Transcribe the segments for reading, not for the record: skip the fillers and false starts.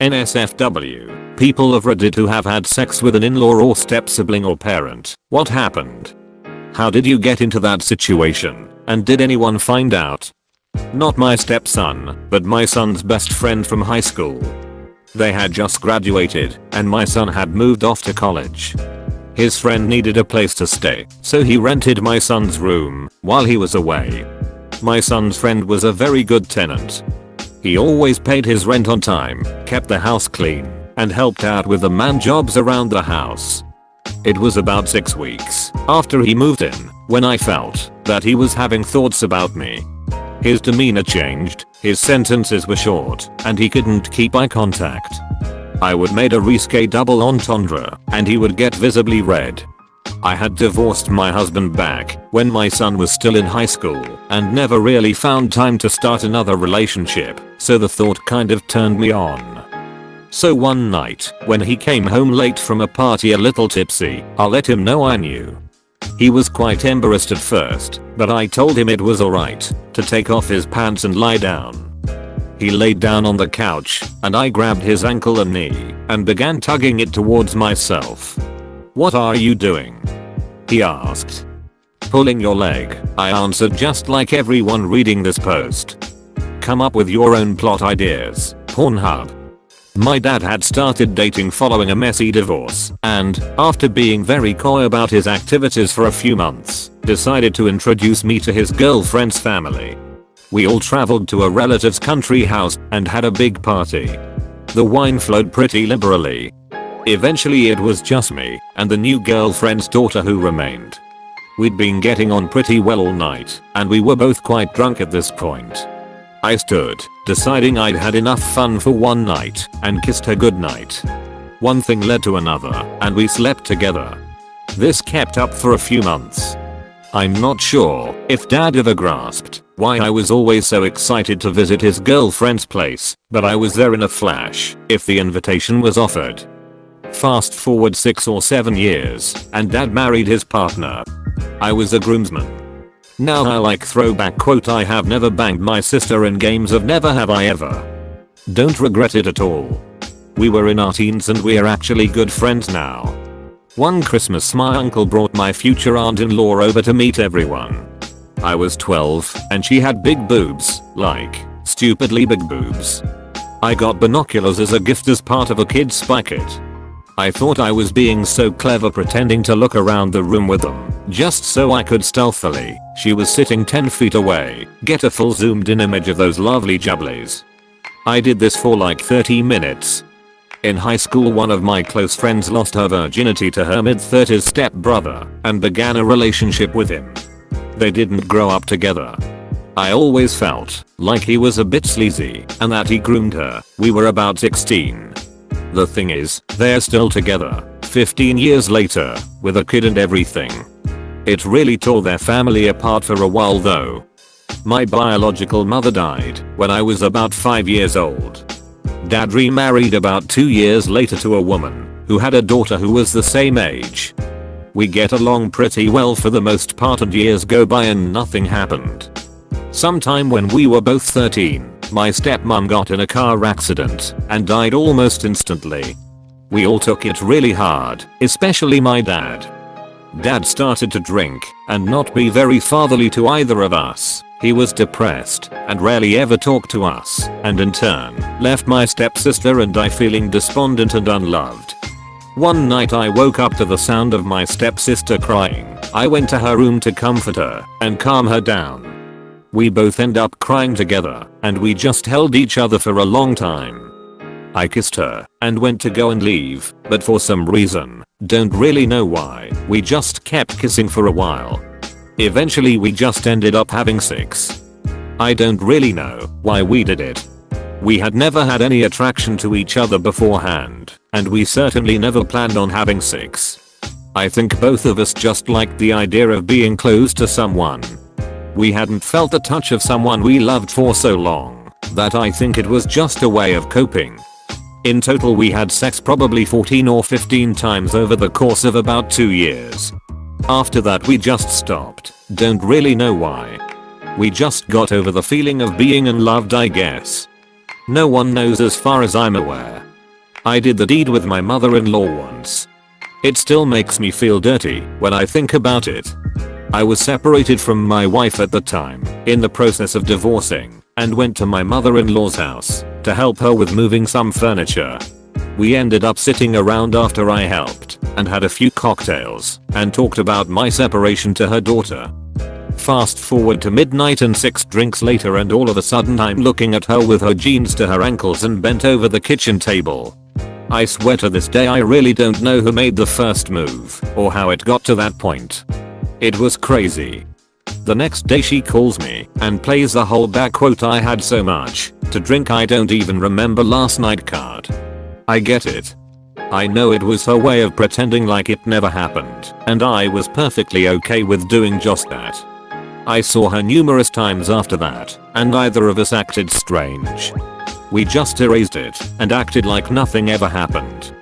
NSFW. People of Reddit who have had sex with an in-law or step-sibling or parent. What happened? How did you get into that situation? And did anyone find out? Not my stepson, but my son's best friend from high school. They had just graduated, and my son had moved off to college. His friend needed a place to stay, so he rented my son's room while he was away. My son's friend was a very good tenant. He always paid his rent on time, kept the house clean, and helped out with the man jobs around the house. It was about 6 weeks after he moved in when I felt that he was having thoughts about me. His demeanor changed, his sentences were short, and he couldn't keep eye contact. I would made a risque double entendre, and he would get visibly red. I had divorced my husband back when my son was still in high school and never really found time to start another relationship, so the thought kind of turned me on. So one night, when he came home late from a party a little tipsy, I let him know I knew. He was quite embarrassed at first, but I told him it was alright to take off his pants and lie down. He laid down on the couch, and I grabbed his ankle and knee and began tugging it towards myself. "What are you doing?" he asked. "Pulling your leg," I answered, just like everyone reading this post. Come up with your own plot ideas. Pornhub. My dad had started dating following a messy divorce and, after being very coy about his activities for a few months, decided to introduce me to his girlfriend's family. We all traveled to a relative's country house and had a big party. The wine flowed pretty liberally. Eventually it was just me and the new girlfriend's daughter who remained. We'd been getting on pretty well all night, and we were both quite drunk at this point. I stood, deciding I'd had enough fun for one night, and kissed her goodnight. One thing led to another, and we slept together. This kept up for a few months. I'm not sure if dad ever grasped why I was always so excited to visit his girlfriend's place, but I was there in a flash if the invitation was offered. Fast forward 6 or 7 years, and dad married his partner. I was a groomsman. Now I like throwback quote, "I have never banged my sister in games of never have I ever." Don't regret it at all. We were in our teens and we're actually good friends now. One Christmas my uncle brought my future aunt-in-law over to meet everyone. I was 12 and she had big boobs, like stupidly big boobs. I got binoculars as a gift as part of a kid's bucket. I thought I was being so clever pretending to look around the room with them, just so I could stealthily, she was sitting 10 feet away, get a full zoomed in image of those lovely jubblies. I did this for like 30 minutes. In high school one of my close friends lost her virginity to her mid-30s stepbrother and began a relationship with him. They didn't grow up together. I always felt like he was a bit sleazy and that he groomed her. We were about 16. The thing is, they're still together, 15 years later, with a kid and everything. It really tore their family apart for a while though. My biological mother died when I was about 5 years old. Dad remarried about 2 years later to a woman who had a daughter who was the same age. We get along pretty well for the most part and years go by and nothing happened. Sometime when we were both 13, my stepmom got in a car accident and died almost instantly. We all took it really hard, especially my dad. Dad started to drink and not be very fatherly to either of us. He was depressed and rarely ever talked to us, and in turn, left my stepsister and I feeling despondent and unloved. One night I woke up to the sound of my stepsister crying. I went to her room to comfort her and calm her down. We both end up crying together, and we just held each other for a long time. I kissed her and went to go and leave, but for some reason, don't really know why, we just kept kissing for a while. Eventually we just ended up having sex. I don't really know why we did it. We had never had any attraction to each other beforehand, and we certainly never planned on having sex. I think both of us just liked the idea of being close to someone. We hadn't felt the touch of someone we loved for so long that I think it was just a way of coping. In total we had sex probably 14 or 15 times over the course of about 2 years. After that we just stopped, don't really know why. We just got over the feeling of being unloved I guess. No one knows as far as I'm aware. I did the deed with my mother-in-law once. It still makes me feel dirty when I think about it. I was separated from my wife at the time, in the process of divorcing, and went to my mother-in-law's house to help her with moving some furniture. We ended up sitting around after I helped and had a few cocktails and talked about my separation to her daughter. Fast forward to midnight and 6 drinks later, and all of a sudden I'm looking at her with her jeans to her ankles and bent over the kitchen table. I swear to this day I really don't know who made the first move or how it got to that point. It was crazy. The next day she calls me and plays the whole back quote "I had so much to drink I don't even remember last night" card. I get it. I know it was her way of pretending like it never happened, and I was perfectly okay with doing just that. I saw her numerous times after that, and neither of us acted strange. We just erased it and acted like nothing ever happened.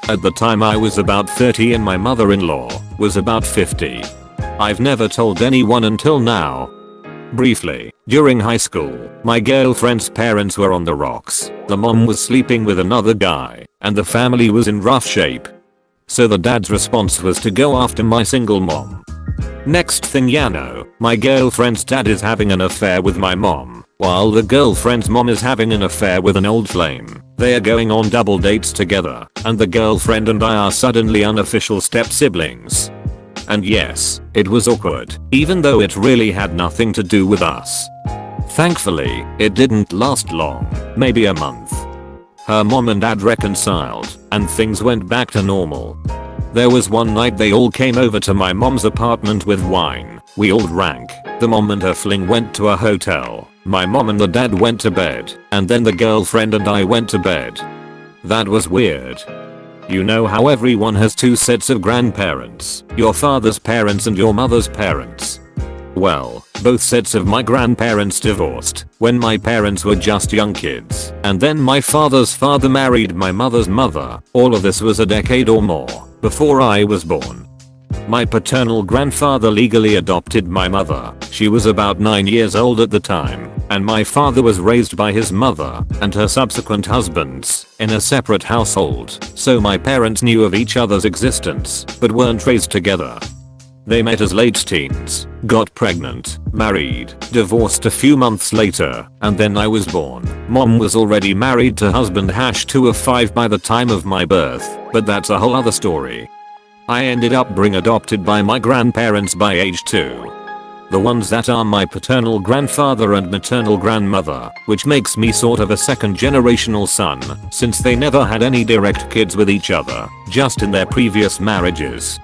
At the time I was about 30 and my mother-in-law was about 50. I've never told anyone until now. Briefly, during high school, my girlfriend's parents were on the rocks. The mom was sleeping with another guy, and the family was in rough shape. So the dad's response was to go after my single mom. Next thing you know, my girlfriend's dad is having an affair with my mom, while the girlfriend's mom is having an affair with an old flame. They are going on double dates together, and the girlfriend and I are suddenly unofficial step siblings. And yes, it was awkward, even though it really had nothing to do with us. Thankfully, it didn't last long, maybe a month. Her mom and dad reconciled, and things went back to normal. There was one night they all came over to my mom's apartment with wine. We all drank. The mom and her fling went to a hotel. My mom and the dad went to bed, and then the girlfriend and I went to bed. That was weird. You know how everyone has 2 sets of grandparents, your father's parents and your mother's parents. Well, both sets of my grandparents divorced when my parents were just young kids, and then my father's father married my mother's mother. All of this was a decade or more before I was born. My paternal grandfather legally adopted my mother. She was about 9 years old at the time, and my father was raised by his mother and her subsequent husbands in a separate household, so my parents knew of each other's existence but weren't raised together. They met as late teens, got pregnant, married, divorced a few months later, and then I was born. Mom was already married to husband #2 of 5 by the time of my birth, but that's a whole other story. I ended up being adopted by my grandparents by age 2. The ones that are my paternal grandfather and maternal grandmother, which makes me sort of a second generational son, since they never had any direct kids with each other, just in their previous marriages.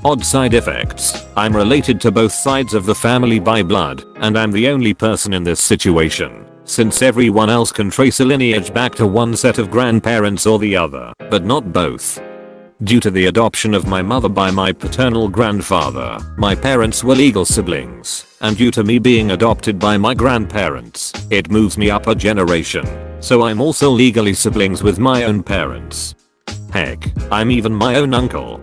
Odd side effects, I'm related to both sides of the family by blood, and I'm the only person in this situation, since everyone else can trace a lineage back to one set of grandparents or the other, but not both. Due to the adoption of my mother by my paternal grandfather, my parents were legal siblings, and due to me being adopted by my grandparents, it moves me up a generation, so I'm also legally siblings with my own parents. Heck, I'm even my own uncle.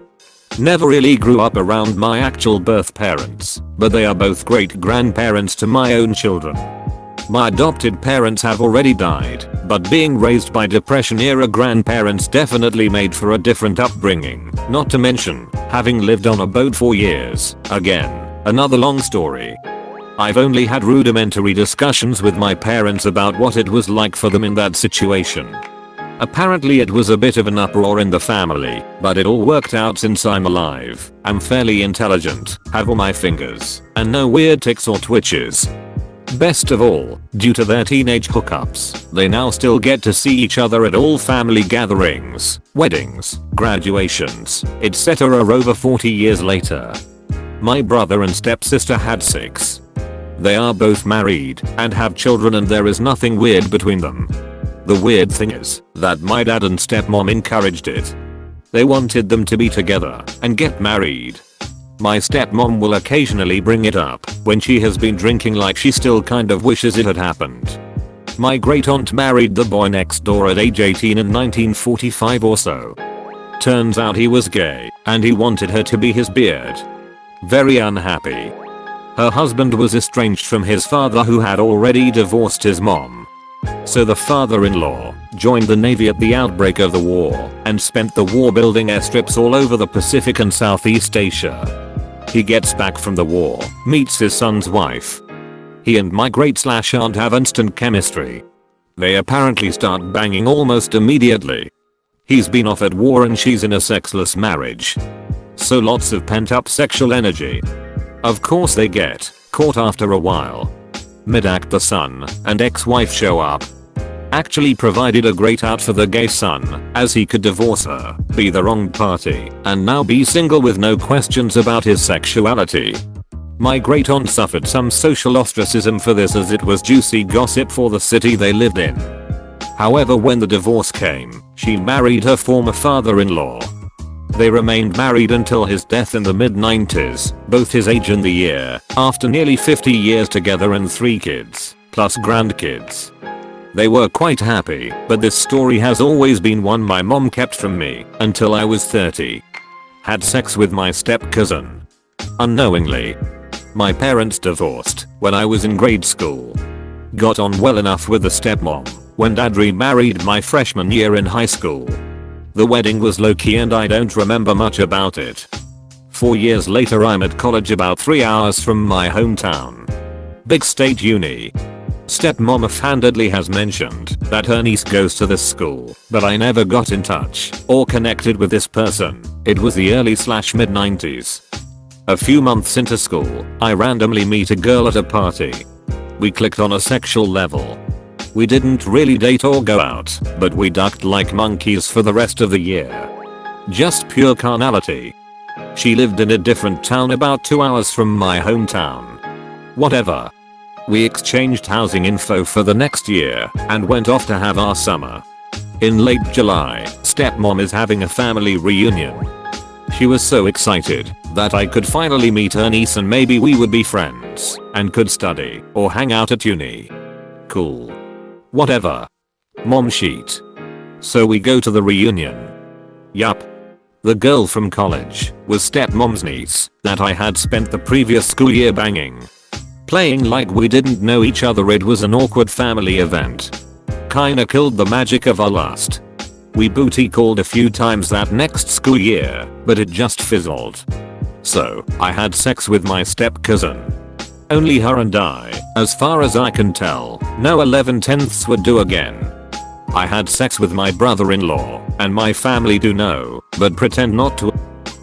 Never really grew up around my actual birth parents, but they are both great grandparents to my own children. My adopted parents have already died, but being raised by Depression-era grandparents definitely made for a different upbringing, not to mention having lived on a boat for years. Again, another long story. I've only had rudimentary discussions with my parents about what it was like for them in that situation. Apparently it was a bit of an uproar in the family, but it all worked out since I'm alive, I'm fairly intelligent, have all my fingers, and no weird tics or twitches. Best of all, due to their teenage hookups, they now still get to see each other at all family gatherings, weddings, graduations, etc. over 40 years later. My brother and stepsister had 6. They are both married and have children, and there is nothing weird between them. The weird thing is that my dad and stepmom encouraged it. They wanted them to be together and get married. My stepmom will occasionally bring it up when she has been drinking, like she still kind of wishes it had happened. My great aunt married the boy next door at age 18 in 1945 or so. Turns out he was gay and he wanted her to be his beard. Very unhappy. Her husband was estranged from his father, who had already divorced his mom. So the father-in-law joined the Navy at the outbreak of the war, and spent the war building airstrips all over the Pacific and Southeast Asia. He gets back from the war, meets his son's wife. He and my great/aunt have instant chemistry. They apparently start banging almost immediately. He's been off at war and she's in a sexless marriage. So lots of pent-up sexual energy. Of course they get caught after a while. Mid-act the son and ex-wife show up. Actually provided a great out for the gay son, as he could divorce her, be the wrong party, and now be single with no questions about his sexuality. My great aunt suffered some social ostracism for this as it was juicy gossip for the city they lived in. However, when the divorce came, she married her former father-in-law. They remained married until his death in the mid-90s, both his age and the year, after nearly 50 years together and 3 kids, plus grandkids. They were quite happy, but this story has always been one my mom kept from me until I was 30. Had sex with my step-cousin. Unknowingly. My parents divorced when I was in grade school. Got on well enough with the stepmom when dad remarried my freshman year in high school. The wedding was low-key and I don't remember much about it. 4 years later I'm at college about 3 hours from my hometown. Big state uni. Stepmom offhandedly has mentioned that her niece goes to this school, but I never got in touch or connected with this person. It was the early/mid 90s. A few months into school, I randomly meet a girl at a party. We clicked on a sexual level. We didn't really date or go out, but we ducked like monkeys for the rest of the year. Just pure carnality. She lived in a different town about 2 hours from my hometown. Whatever. We exchanged housing info for the next year and went off to have our summer. In late July, stepmom is having a family reunion. She was so excited that I could finally meet her niece and maybe we would be friends and could study or hang out at uni. Cool. Whatever. Mom sheet. So we go to the reunion. Yup. The girl from college was stepmom's niece that I had spent the previous school year banging. Playing like we didn't know each other, it was an awkward family event. Kinda killed the magic of our lust. We booty called a few times that next school year, but it just fizzled. So, I had sex with my step-cousin. Only her and I, as far as I can tell, no 11/10ths would do again. I had sex with my brother-in-law, and my family do know, but pretend not to.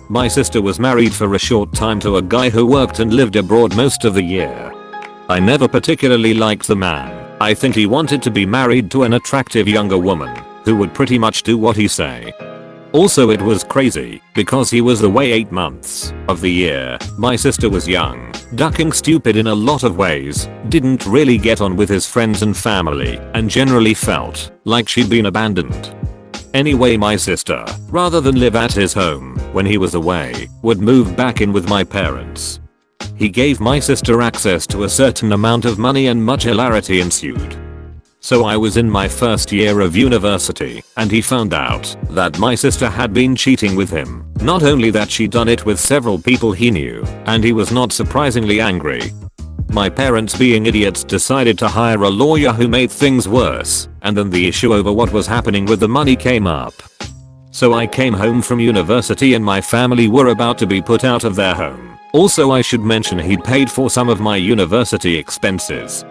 My sister was married for a short time to a guy who worked and lived abroad most of the year. I never particularly liked the man. I think he wanted to be married to an attractive younger woman who would pretty much do what he say. Also, it was crazy because he was away 8 months of the year. My sister was young, ducking stupid in a lot of ways, didn't really get on with his friends and family, and generally felt like she'd been abandoned. Anyway, my sister, rather than live at his home when he was away, would move back in with my parents. He gave my sister access to a certain amount of money and much hilarity ensued. So I was in my first year of university and he found out that my sister had been cheating with him. Not only that, she'd done it with several people he knew, and he was not surprisingly angry. My parents, being idiots, decided to hire a lawyer who made things worse, and then the issue over what was happening with the money came up. So I came home from university and my family were about to be put out of their home. Also, I should mention he'd paid for some of my university expenses.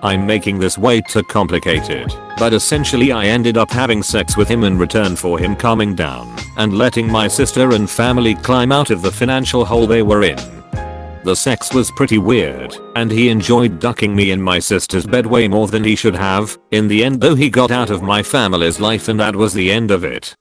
I'm making this way too complicated, but essentially I ended up having sex with him in return for him calming down and letting my sister and family climb out of the financial hole they were in. The sex was pretty weird, and he enjoyed ducking me in my sister's bed way more than he should have. In the end though, he got out of my family's life and that was the end of it.